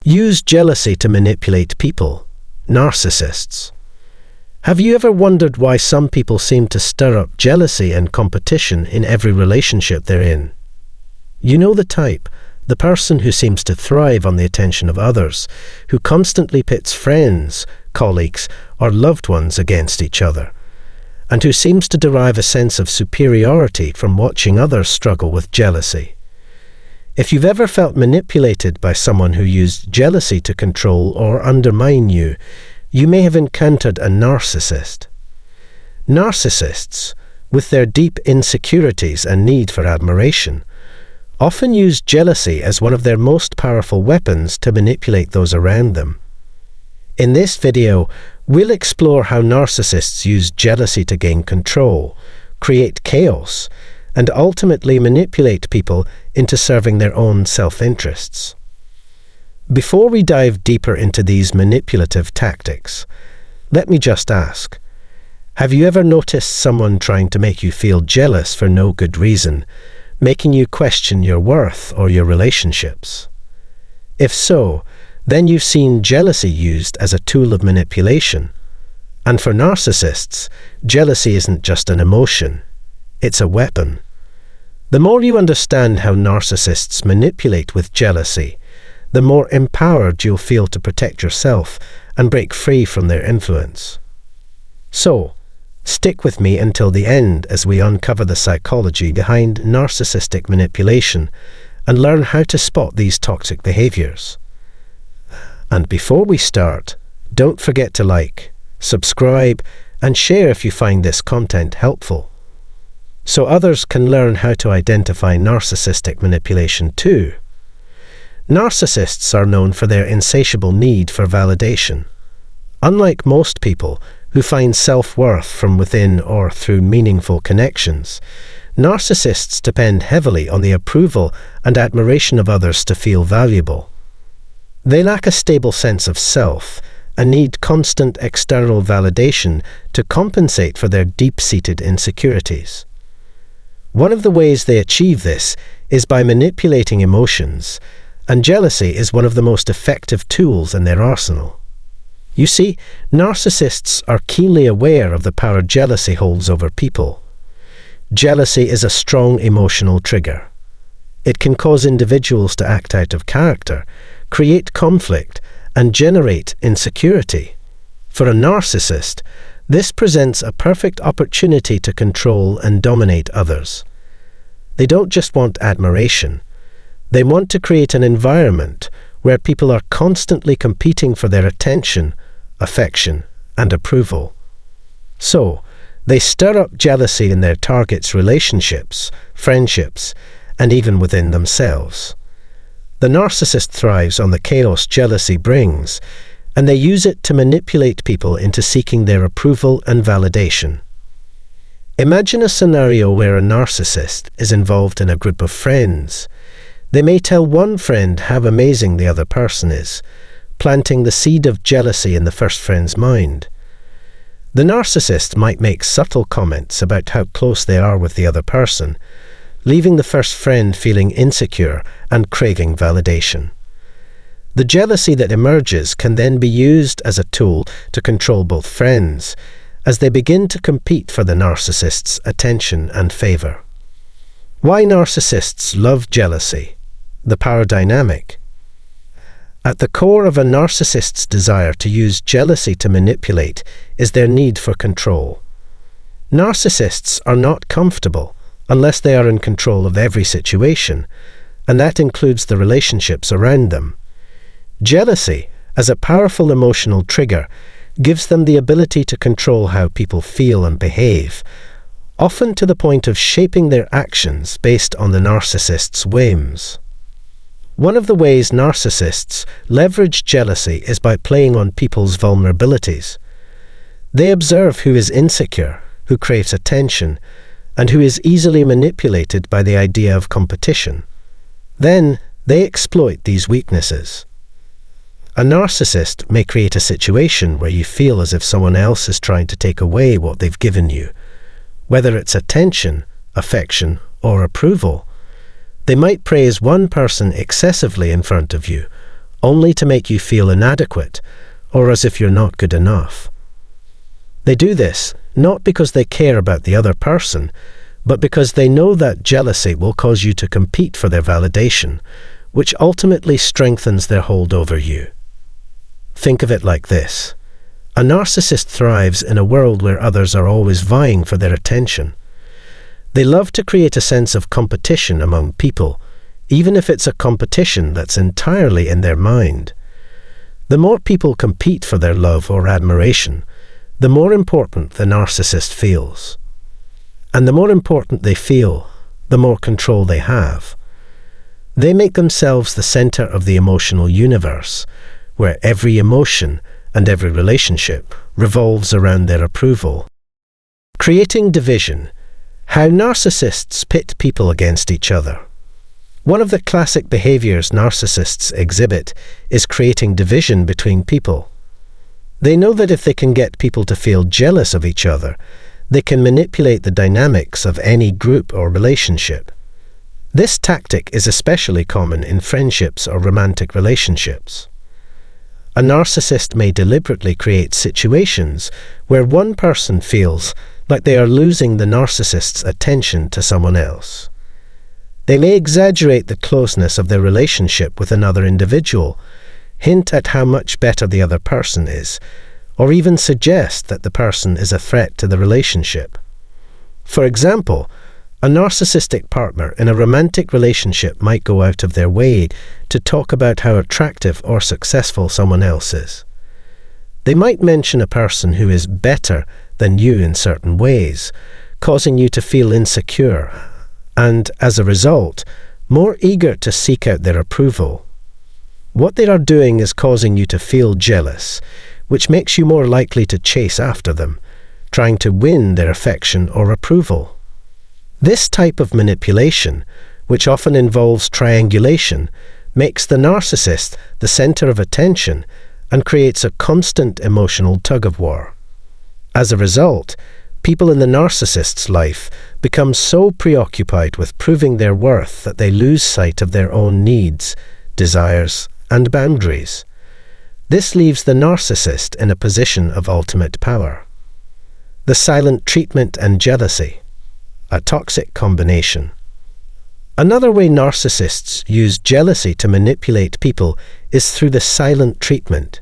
Use jealousy to manipulate people. Narcissists. Have you ever wondered why some people seem to stir up jealousy and competition in every relationship they're in? You know the type, the person who seems to thrive on the attention of others, who constantly pits friends, colleagues, or loved ones against each other, and who seems to derive a sense of superiority from watching others struggle with jealousy. If you've ever felt manipulated by someone who used jealousy to control or undermine you, you may have encountered a narcissist. Narcissists, with their deep insecurities and need for admiration, often use jealousy as one of their most powerful weapons to manipulate those around them. In this video, we'll explore how narcissists use jealousy to gain control, create chaos, and ultimately manipulate people into serving their own self-interests. Before we dive deeper into these manipulative tactics, let me just ask, have you ever noticed someone trying to make you feel jealous for no good reason, making you question your worth or your relationships? If so, then you've seen jealousy used as a tool of manipulation. And for narcissists, jealousy isn't just an emotion, it's a weapon. The more you understand how narcissists manipulate with jealousy, the more empowered you'll feel to protect yourself and break free from their influence. So, stick with me until the end as we uncover the psychology behind narcissistic manipulation and learn how to spot these toxic behaviors. And before we start, don't forget to like, subscribe, and share if you find this content helpful, so others can learn how to identify narcissistic manipulation too. Narcissists are known for their insatiable need for validation. Unlike most people who find self-worth from within or through meaningful connections, narcissists depend heavily on the approval and admiration of others to feel valuable. They lack a stable sense of self and need constant external validation to compensate for their deep-seated insecurities. One of the ways they achieve this is by manipulating emotions, and jealousy is one of the most effective tools in their arsenal. You see, narcissists are keenly aware of the power jealousy holds over people. Jealousy is a strong emotional trigger. It can cause individuals to act out of character, create conflict, and generate insecurity. For a narcissist, this presents a perfect opportunity to control and dominate others. They don't just want admiration. They want to create an environment where people are constantly competing for their attention, affection, and approval. So, they stir up jealousy in their targets' relationships, friendships, and even within themselves. The narcissist thrives on the chaos jealousy brings, and they use it to manipulate people into seeking their approval and validation. Imagine a scenario where a narcissist is involved in a group of friends. They may tell one friend how amazing the other person is, planting the seed of jealousy in the first friend's mind. The narcissist might make subtle comments about how close they are with the other person, leaving the first friend feeling insecure and craving validation. The jealousy that emerges can then be used as a tool to control both friends, as they begin to compete for the narcissist's attention and favor. Why narcissists love jealousy? The power dynamic. At the core of a narcissist's desire to use jealousy to manipulate is their need for control. Narcissists are not comfortable unless they are in control of every situation, and that includes the relationships around them. Jealousy, as a powerful emotional trigger, gives them the ability to control how people feel and behave, often to the point of shaping their actions based on the narcissist's whims. One of the ways narcissists leverage jealousy is by playing on people's vulnerabilities. They observe who is insecure, who craves attention, and who is easily manipulated by the idea of competition. Then they exploit these weaknesses. A narcissist may create a situation where you feel as if someone else is trying to take away what they've given you, whether it's attention, affection, or approval. They might praise one person excessively in front of you, only to make you feel inadequate or as if you're not good enough. They do this not because they care about the other person, but because they know that jealousy will cause you to compete for their validation, which ultimately strengthens their hold over you. Think of it like this. A narcissist thrives in a world where others are always vying for their attention. They love to create a sense of competition among people, even if it's a competition that's entirely in their mind. The more people compete for their love or admiration, the more important the narcissist feels. And the more important they feel, the more control they have. They make themselves the center of the emotional universe, where every emotion and every relationship revolves around their approval. Creating division. How narcissists pit people against each other. One of the classic behaviors narcissists exhibit is creating division between people. They know that if they can get people to feel jealous of each other, they can manipulate the dynamics of any group or relationship. This tactic is especially common in friendships or romantic relationships. A narcissist may deliberately create situations where one person feels like they are losing the narcissist's attention to someone else. They may exaggerate the closeness of their relationship with another individual, hint at how much better the other person is, or even suggest that the person is a threat to the relationship. For example, a narcissistic partner in a romantic relationship might go out of their way to talk about how attractive or successful someone else is. They might mention a person who is better than you in certain ways, causing you to feel insecure, and, as a result, more eager to seek out their approval. What they are doing is causing you to feel jealous, which makes you more likely to chase after them, trying to win their affection or approval. This type of manipulation, which often involves triangulation, makes the narcissist the center of attention and creates a constant emotional tug-of-war. As a result, people in the narcissist's life become so preoccupied with proving their worth that they lose sight of their own needs, desires, and boundaries. This leaves the narcissist in a position of ultimate power. The silent treatment and jealousy. A toxic combination. Another way narcissists use jealousy to manipulate people is through the silent treatment.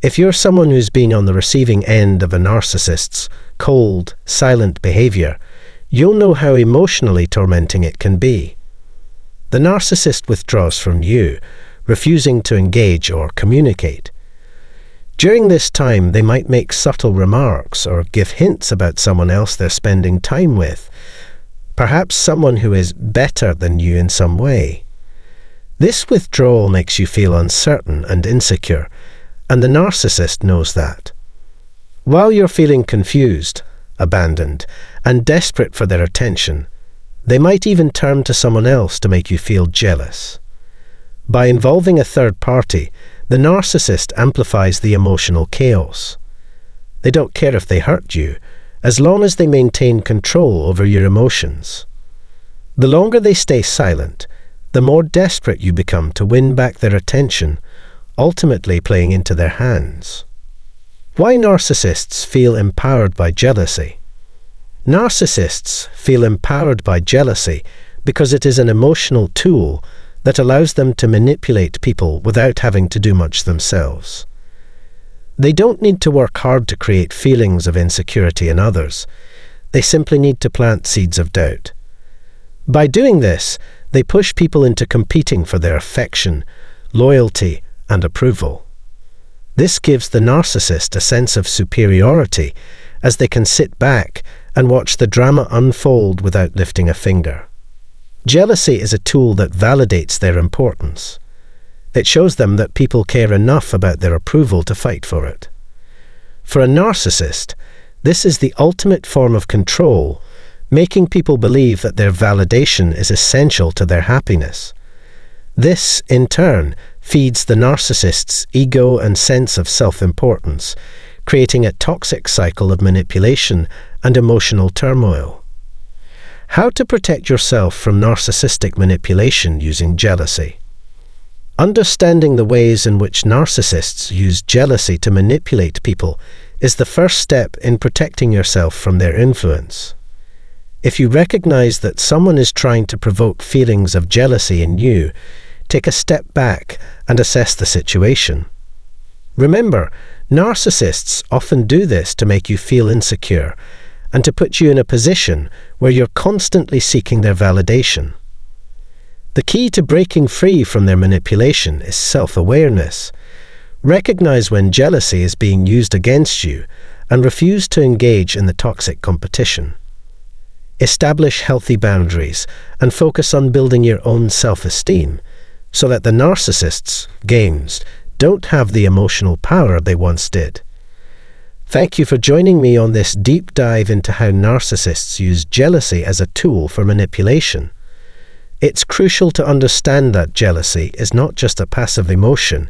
If you're someone who's been on the receiving end of a narcissist's cold, silent behavior, you'll know how emotionally tormenting it can be. The narcissist withdraws from you, refusing to engage or communicate. During this time, they might make subtle remarks or give hints about someone else they're spending time with, perhaps someone who is better than you in some way. This withdrawal makes you feel uncertain and insecure, and the narcissist knows that. While you're feeling confused, abandoned, and desperate for their attention, they might even turn to someone else to make you feel jealous. By involving a third party, the narcissist amplifies the emotional chaos. They don't care if they hurt you, as long as they maintain control over your emotions. The longer they stay silent, the more desperate you become to win back their attention, ultimately playing into their hands. Why narcissists feel empowered by jealousy? Narcissists feel empowered by jealousy because it is an emotional tool that allows them to manipulate people without having to do much themselves. They don't need to work hard to create feelings of insecurity in others. They simply need to plant seeds of doubt. By doing this, they push people into competing for their affection, loyalty, and approval. This gives the narcissist a sense of superiority, as they can sit back and watch the drama unfold without lifting a finger. Jealousy is a tool that validates their importance. It shows them that people care enough about their approval to fight for it. For a narcissist, this is the ultimate form of control, making people believe that their validation is essential to their happiness. This, in turn, feeds the narcissist's ego and sense of self-importance, creating a toxic cycle of manipulation and emotional turmoil. How to protect yourself from narcissistic manipulation using jealousy. Understanding the ways in which narcissists use jealousy to manipulate people is the first step in protecting yourself from their influence. If you recognize that someone is trying to provoke feelings of jealousy in you, take a step back and assess the situation. Remember, narcissists often do this to make you feel insecure and to put you in a position where you're constantly seeking their validation. The key to breaking free from their manipulation is self-awareness. Recognize when jealousy is being used against you and refuse to engage in the toxic competition. Establish healthy boundaries and focus on building your own self-esteem so that the narcissists' games don't have the emotional power they once did. Thank you for joining me on this deep dive into how narcissists use jealousy as a tool for manipulation. It's crucial to understand that jealousy is not just a passive emotion.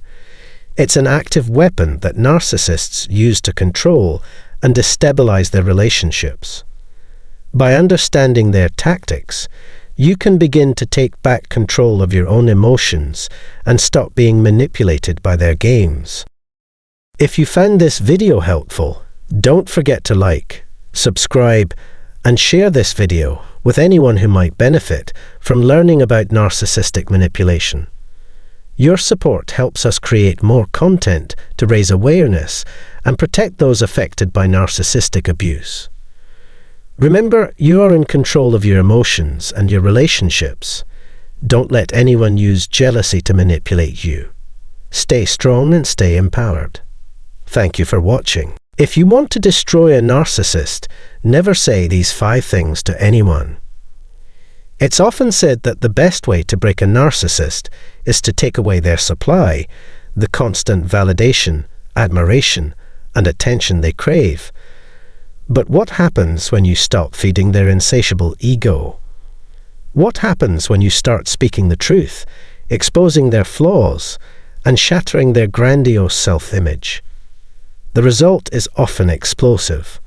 It's an active weapon that narcissists use to control and destabilize their relationships. By understanding their tactics, you can begin to take back control of your own emotions and stop being manipulated by their games. If you found this video helpful, don't forget to like, subscribe, and share this video with anyone who might benefit from learning about narcissistic manipulation. Your support helps us create more content to raise awareness and protect those affected by narcissistic abuse. Remember, you are in control of your emotions and your relationships. Don't let anyone use jealousy to manipulate you. Stay strong and stay empowered. Thank you for watching. If you want to destroy a narcissist, never say these 5 things to anyone. It's often said that the best way to break a narcissist is to take away their supply, the constant validation, admiration, and attention they crave. But what happens when you stop feeding their insatiable ego? What happens when you start speaking the truth, exposing their flaws, and shattering their grandiose self-image? The result is often explosive.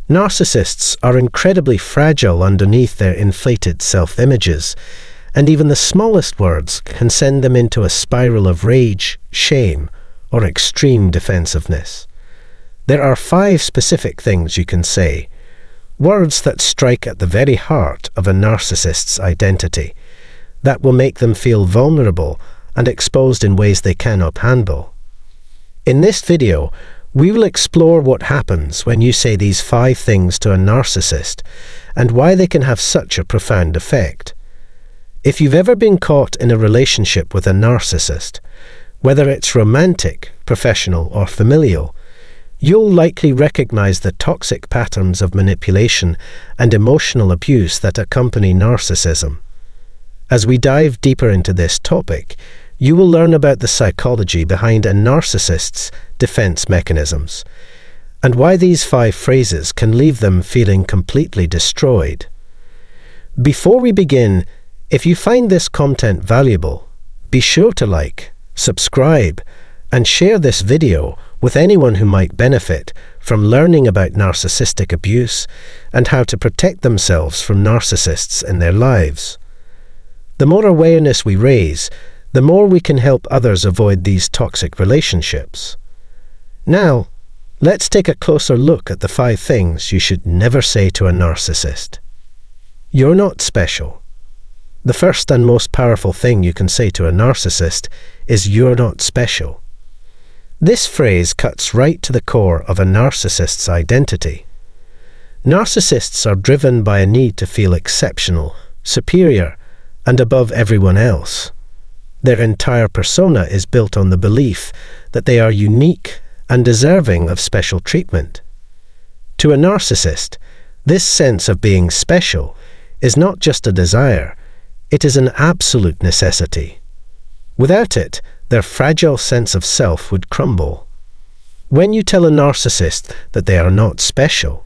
Narcissists are incredibly fragile underneath their inflated self-images, and even the smallest words can send them into a spiral of rage, shame, or extreme defensiveness. There are 5 specific things you can say, words that strike at the very heart of a narcissist's identity, that will make them feel vulnerable and exposed in ways they cannot handle. In this video, we will explore what happens when you say these 5 things to a narcissist and why they can have such a profound effect. If you've ever been caught in a relationship with a narcissist, whether it's romantic, professional, or familial, you'll likely recognize the toxic patterns of manipulation and emotional abuse that accompany narcissism. As we dive deeper into this topic, you will learn about the psychology behind a narcissist's defense mechanisms and why these 5 phrases can leave them feeling completely destroyed. Before we begin, if you find this content valuable, be sure to like, subscribe, and share this video with anyone who might benefit from learning about narcissistic abuse and how to protect themselves from narcissists in their lives. The more awareness we raise, the more we can help others avoid these toxic relationships. Now, let's take a closer look at the 5 things you should never say to a narcissist. You're not special. The first and most powerful thing you can say to a narcissist is "you're not special." This phrase cuts right to the core of a narcissist's identity. Narcissists are driven by a need to feel exceptional, superior, and above everyone else. Their entire persona is built on the belief that they are unique and deserving of special treatment. To a narcissist, this sense of being special is not just a desire, it is an absolute necessity. Without it, their fragile sense of self would crumble. When you tell a narcissist that they are not special,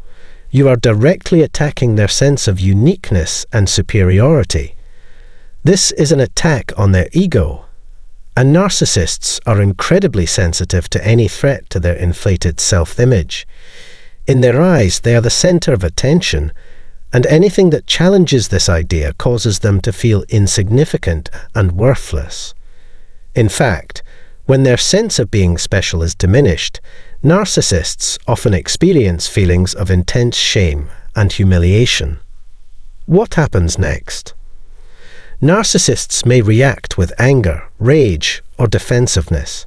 you are directly attacking their sense of uniqueness and superiority. This is an attack on their ego, and narcissists are incredibly sensitive to any threat to their inflated self-image. In their eyes, they are the center of attention, and anything that challenges this idea causes them to feel insignificant and worthless. In fact, when their sense of being special is diminished, narcissists often experience feelings of intense shame and humiliation. What happens next? Narcissists may react with anger, rage, or defensiveness.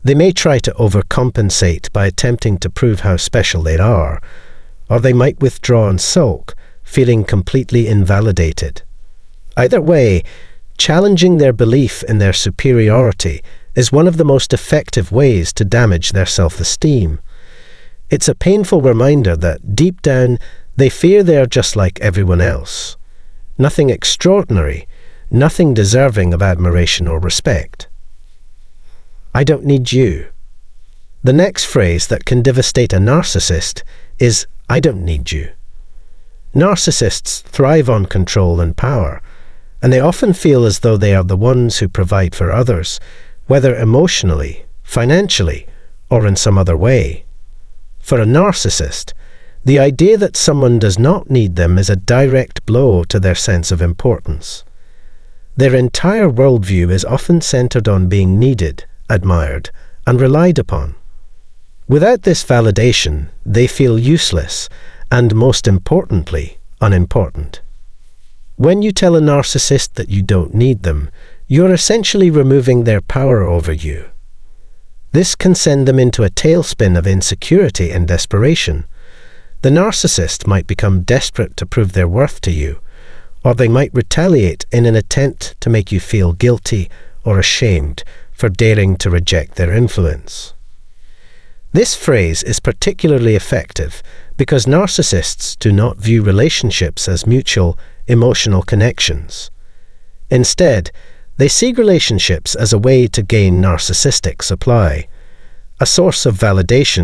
They may try to overcompensate by attempting to prove how special they are, or they might withdraw and sulk, feeling completely invalidated. Either way, challenging their belief in their superiority is one of the most effective ways to damage their self-esteem. It's a painful reminder that deep down they fear they are just like everyone else. Nothing extraordinary, nothing deserving of admiration or respect. I don't need you. The next phrase that can devastate a narcissist is, I don't need you. Narcissists thrive on control and power, and they often feel as though they are the ones who provide for others, whether emotionally, financially, or in some other way. For a narcissist, the idea that someone does not need them is a direct blow to their sense of importance. Their entire worldview is often centered on being needed, admired, and relied upon. Without this validation, they feel useless and, most importantly, unimportant. When you tell a narcissist that you don't need them, you're essentially removing their power over you. This can send them into a tailspin of insecurity and desperation. The narcissist might become desperate to prove their worth to you, or they might retaliate in an attempt to make you feel guilty or ashamed for daring to reject their influence. This phrase is particularly effective because narcissists do not view relationships as mutual, emotional connections. Instead, they see relationships as a way to gain narcissistic supply, a source of validation